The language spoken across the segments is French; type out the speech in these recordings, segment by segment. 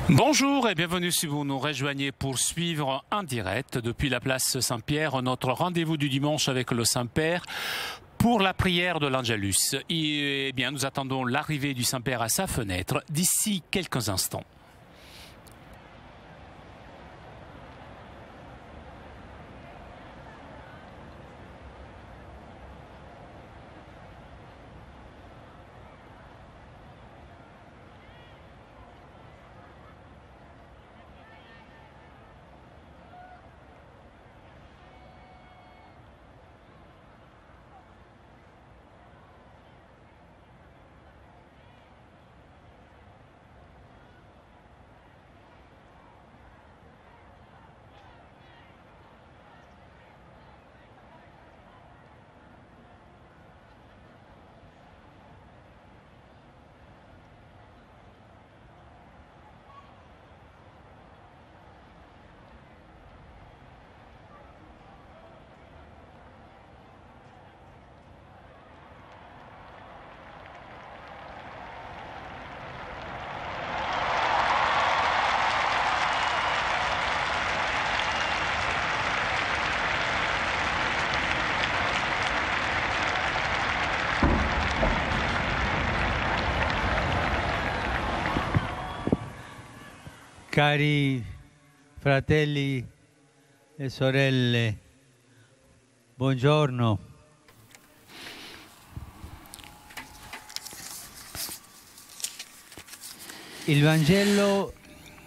Bonjour et bienvenue si vous nous rejoignez pour suivre en direct depuis la place Saint-Pierre notre rendez-vous du dimanche avec le Saint-Père pour la prière de l'Angelus. Eh bien, nous attendons l'arrivée du Saint-Père à sa fenêtre d'ici quelques instants. Cari fratelli e sorelle, buongiorno. Il Vangelo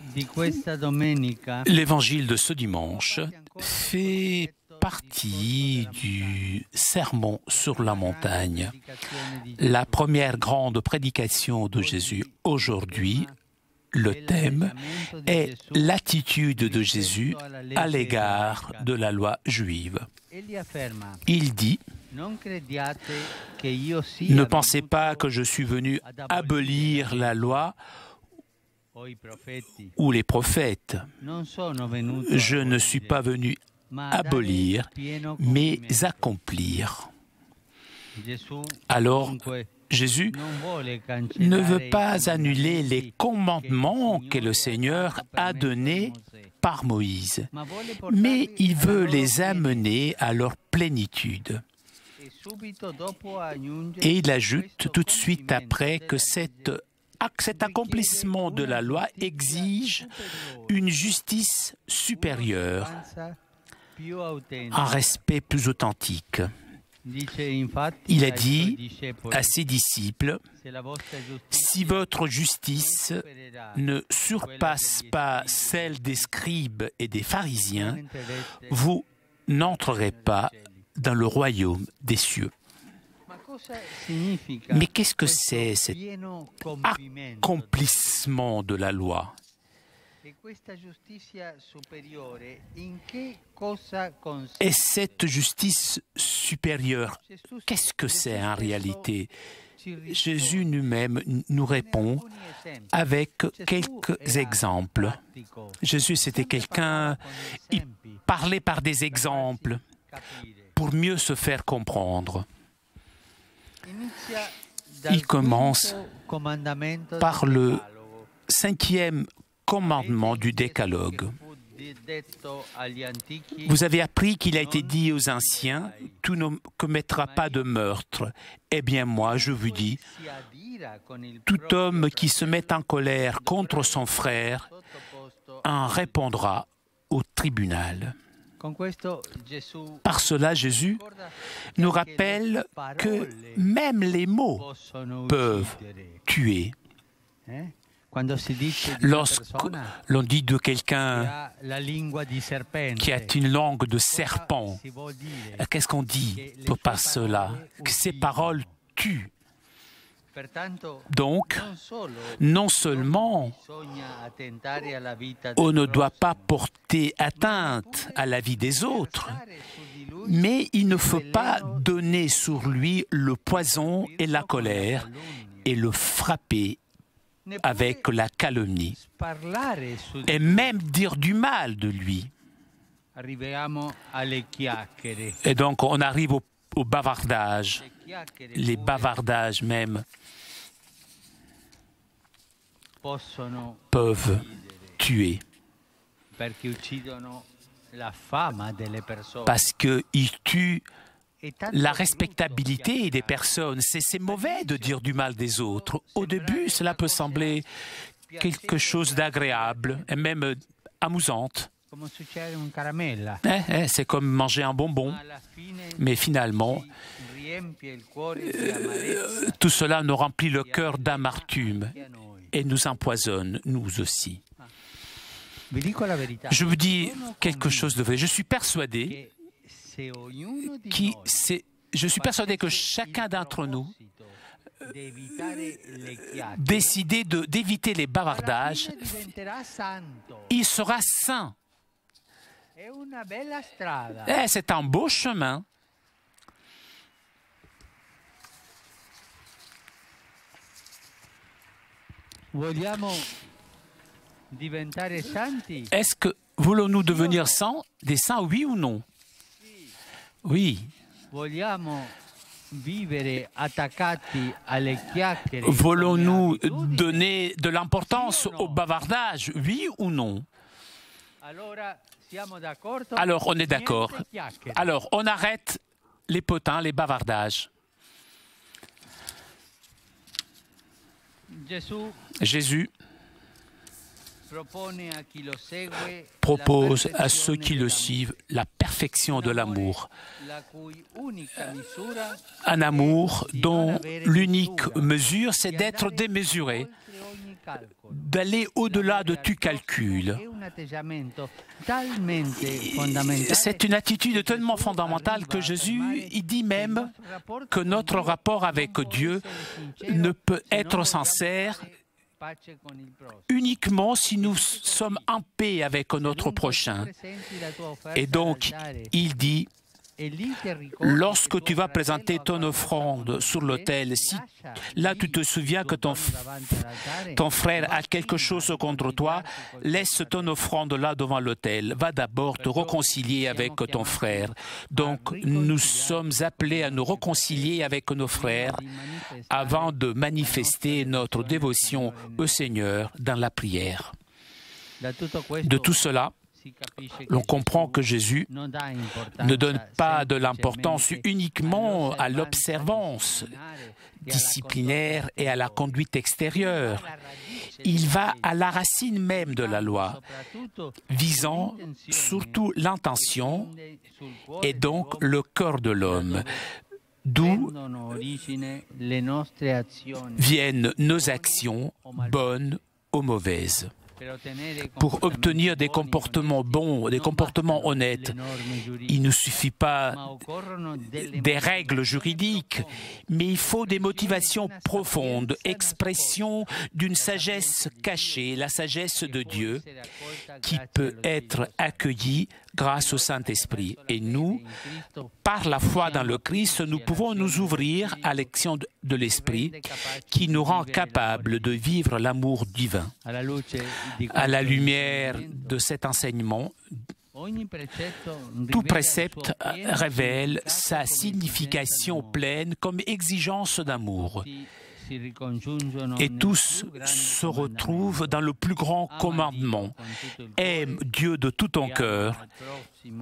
di questa domenica. L'évangile de ce dimanche fait partie du sermon sur la montagne, la première grande prédication de Jésus. Aujourd'hui, le thème est l'attitude de Jésus à l'égard de la loi juive. Il dit « Ne pensez pas que je suis venu abolir la loi ou les prophètes. Je ne suis pas venu abolir, mais accomplir. » Alors, Jésus ne veut pas annuler les commandements que le Seigneur a donnés par Moïse, mais il veut les amener à leur plénitude. Et il ajoute tout de suite après que cet accomplissement de la loi exige une justice supérieure, un respect plus authentique. Il a dit à ses disciples, « Si votre justice ne surpasse pas celle des scribes et des pharisiens, vous n'entrerez pas dans le royaume des cieux. » Mais qu'est-ce que c'est cet accomplissement de la loi ? Et cette justice supérieure, qu'est-ce que c'est en réalité ? Jésus lui-même nous répond avec quelques exemples. Jésus, c'était quelqu'un, il parlait par des exemples pour mieux se faire comprendre. Il commence par le 5e commandement du décalogue. Vous avez appris qu'il a été dit aux anciens, « Tu ne commettras pas de meurtre. » Eh bien moi, je vous dis, tout homme qui se met en colère contre son frère en répondra au tribunal. Par cela, Jésus nous rappelle que même les mots peuvent tuer. Lorsque l'on dit de quelqu'un qui a une langue de serpent, qu'est-ce qu'on dit par cela? Que ces paroles tuent. Donc, non seulement on ne doit pas porter atteinte à la vie des autres, mais il ne faut pas donner sur lui le poison et la colère et le frapper avec la calomnie et même dire du mal de lui. Et donc on arrive au bavardage, les bavardages même peuvent tuer. Parce qu'ils tuent la respectabilité des personnes. C'est mauvais de dire du mal des autres. Au début, cela peut sembler quelque chose d'agréable et même amusante. C'est comme manger un bonbon. Mais finalement, tout cela nous remplit le cœur d'amertume et nous empoisonne, nous aussi. Je vous dis quelque chose de vrai. Je suis persuadé que chacun d'entre nous décider d'éviter les bavardages, il sera saint. C'est un beau chemin. Est-ce que voulons-nous devenir saints, des saints, oui ou non? Oui. Voulons-nous donner de l'importance au bavardage, oui ou non? Alors, on est d'accord. Alors, on arrête les potins, les bavardages. Jésus propose à ceux qui le suivent la perfection de l'amour. Un amour dont l'unique mesure, c'est d'être démesuré, d'aller au-delà de tout calcul. C'est une attitude tellement fondamentale que Jésus, il dit même que notre rapport avec Dieu ne peut être sincère uniquement si nous sommes en paix avec notre prochain. Et donc, il dit, lorsque tu vas présenter ton offrande sur l'autel, si là tu te souviens que ton frère a quelque chose contre toi, laisse ton offrande là devant l'autel. Va d'abord te réconcilier avec ton frère. Donc nous sommes appelés à nous réconcilier avec nos frères avant de manifester notre dévotion au Seigneur dans la prière. De tout cela, l'on comprend que Jésus ne donne pas de l'importance uniquement à l'observance disciplinaire et à la conduite extérieure. Il va à la racine même de la loi, visant surtout l'intention et donc le cœur de l'homme, d'où viennent nos actions, bonnes ou mauvaises. Pour obtenir des comportements bons, des comportements honnêtes, il ne suffit pas des règles juridiques, mais il faut des motivations profondes, expression d'une sagesse cachée, la sagesse de Dieu, qui peut être accueillie grâce au Saint-Esprit. Et nous, par la foi dans le Christ, nous pouvons nous ouvrir à l'action de l'Esprit qui nous rend capables de vivre l'amour divin. À la lumière de cet enseignement, tout précepte révèle sa signification pleine comme exigence d'amour. Et tous se retrouvent dans le plus grand commandement. Aime Dieu de tout ton cœur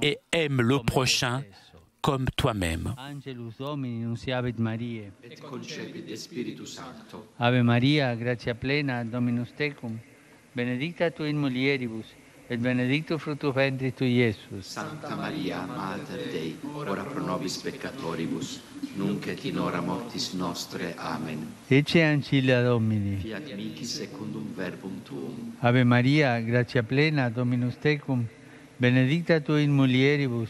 et aime le prochain comme toi-même. Ave Maria, gratia plena, Dominus tecum, benedicta tu in mulieribus, et benedictus fructus ventris tui, Iesus. Santa Maria, Mater Dei, ora pro nobis peccatoribus, nunc et in hora mortis nostre. Amen. Ecce ancilla Domini. Fiat mihi secundum verbum tuum. Ave Maria, gratia plena, Dominus tecum, benedicta tu in mulieribus,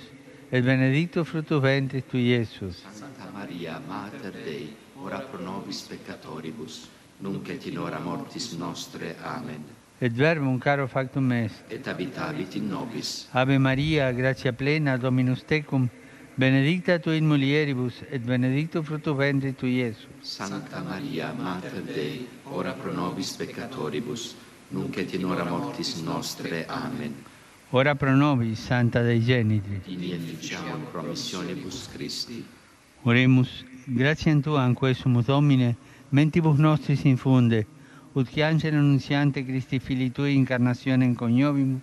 et benedictus fructus ventris tui, Iesus. Santa Maria, Mater Dei, ora pro nobis peccatoribus, nunc et in hora mortis nostre. Amen. Et verbum caro factum est. Et habitavit in nobis. Ave Maria, gratia plena, Dominus tecum, benedicta tu in mulieribus, et benedictus fructus ventris tui, Iesus. Santa Maria, Mater Dei, ora pro nobis peccatoribus, nunc et in hora mortis nostre. Amen. Ora pro nobis, Santa Dei Genitri. Vini et ficiamur promissionibus Christi. Oremus, gratiam Tuam, quae sumus Domine, mentibus nostris infunde, ut qui angelo nunziante Christi Filii Tui incarnationem coniovimus,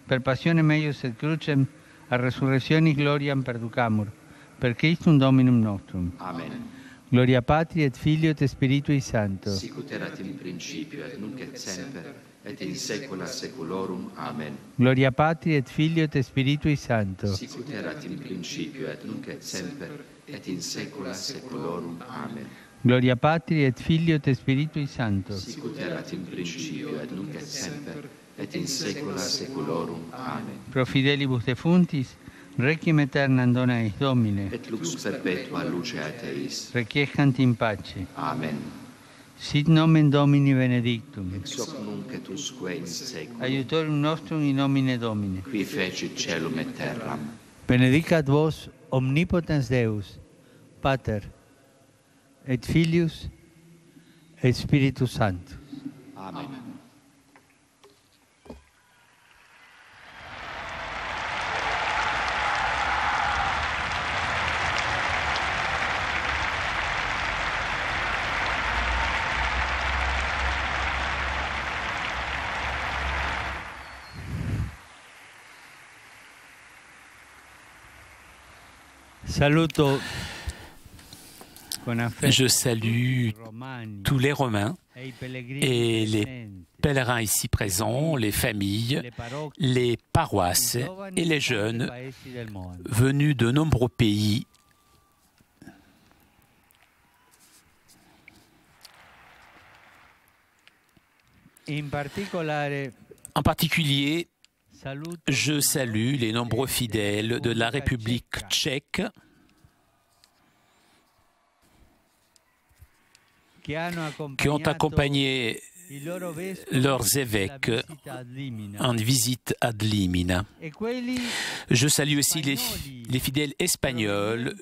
per passionem eius et crucem, a resurrectionis gloriam perducamur, per Christum Dominum nostrum. Amen. Gloria Patri et Filio et Spiritui Sancto. Sicut erat in principio et nunc et semper et in saecula saeculorum. Amen. Gloria Patri et Filio et Spiritui Sancto. Sicut erat in principio et nunc et semper et in saecula saeculorum. Amen. Gloria Patri et Filio et Spiritui Sancto. Sicut erat in principio et nunc et semper et in saecula saeculorum. Amen. Pro fidelibus defuntis, requiem aeternam dona eis Domine. Et lux perpetua luce aeteis. Requiescant in pace. Amen. Sit nomen Domini benedictum. Ex hoc nunc et usque in saeculum. Aiutorium nostrum in nomine Domini. Qui fecit caelum et terram. Benedicat vos omnipotens Deus, Pater, et Filius, et Spiritus Sanctus. Amen. Saluto con affetto Je salue tous les Romains et les pèlerins ici présents, les familles, les paroisses et les jeunes venus de nombreux pays. En particulier, je salue les nombreux fidèles de la République tchèque qui ont accompagné leurs évêques en visite à Dlimina. Je salue aussi les fidèles espagnols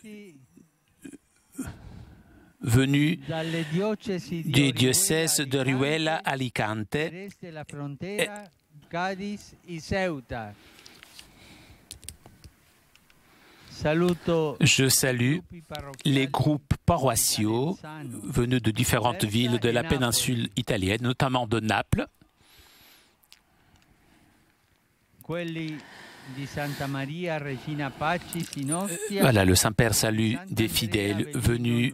venus du diocèse de Ruela, Alicante, je salue les groupes paroissiaux venus de différentes villes de la péninsule italienne, notamment de Naples, voilà, le Saint-Père salue des fidèles venus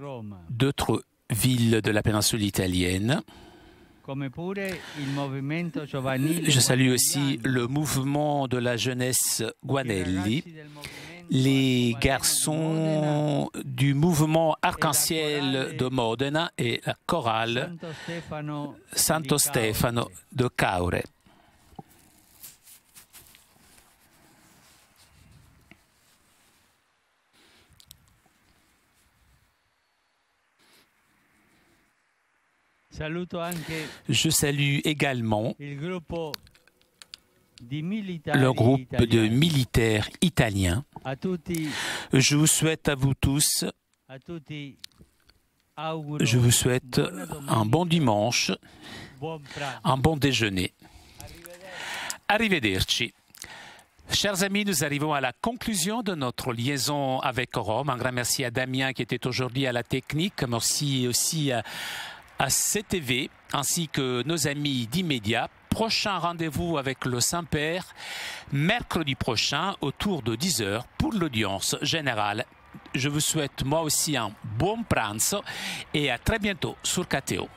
d'autres villes de la péninsule italienne. Je salue aussi le mouvement de la jeunesse Guanelli, les garçons du mouvement Arc-en-Ciel de Modena et la chorale Santo Stefano de Caure. Je salue également le groupe de militaires italiens. Je vous souhaite à vous tous, je vous souhaite un bon dimanche, un bon déjeuner. Arrivederci. Chers amis, nous arrivons à la conclusion de notre liaison avec Rome. Un grand merci à Damien qui était aujourd'hui à la technique. Merci aussi à CTV ainsi que nos amis d'Immédiat. Prochain rendez-vous avec le Saint-Père mercredi prochain autour de 10h pour l'audience générale. Je vous souhaite moi aussi un bon pranzo et à très bientôt sur KTO.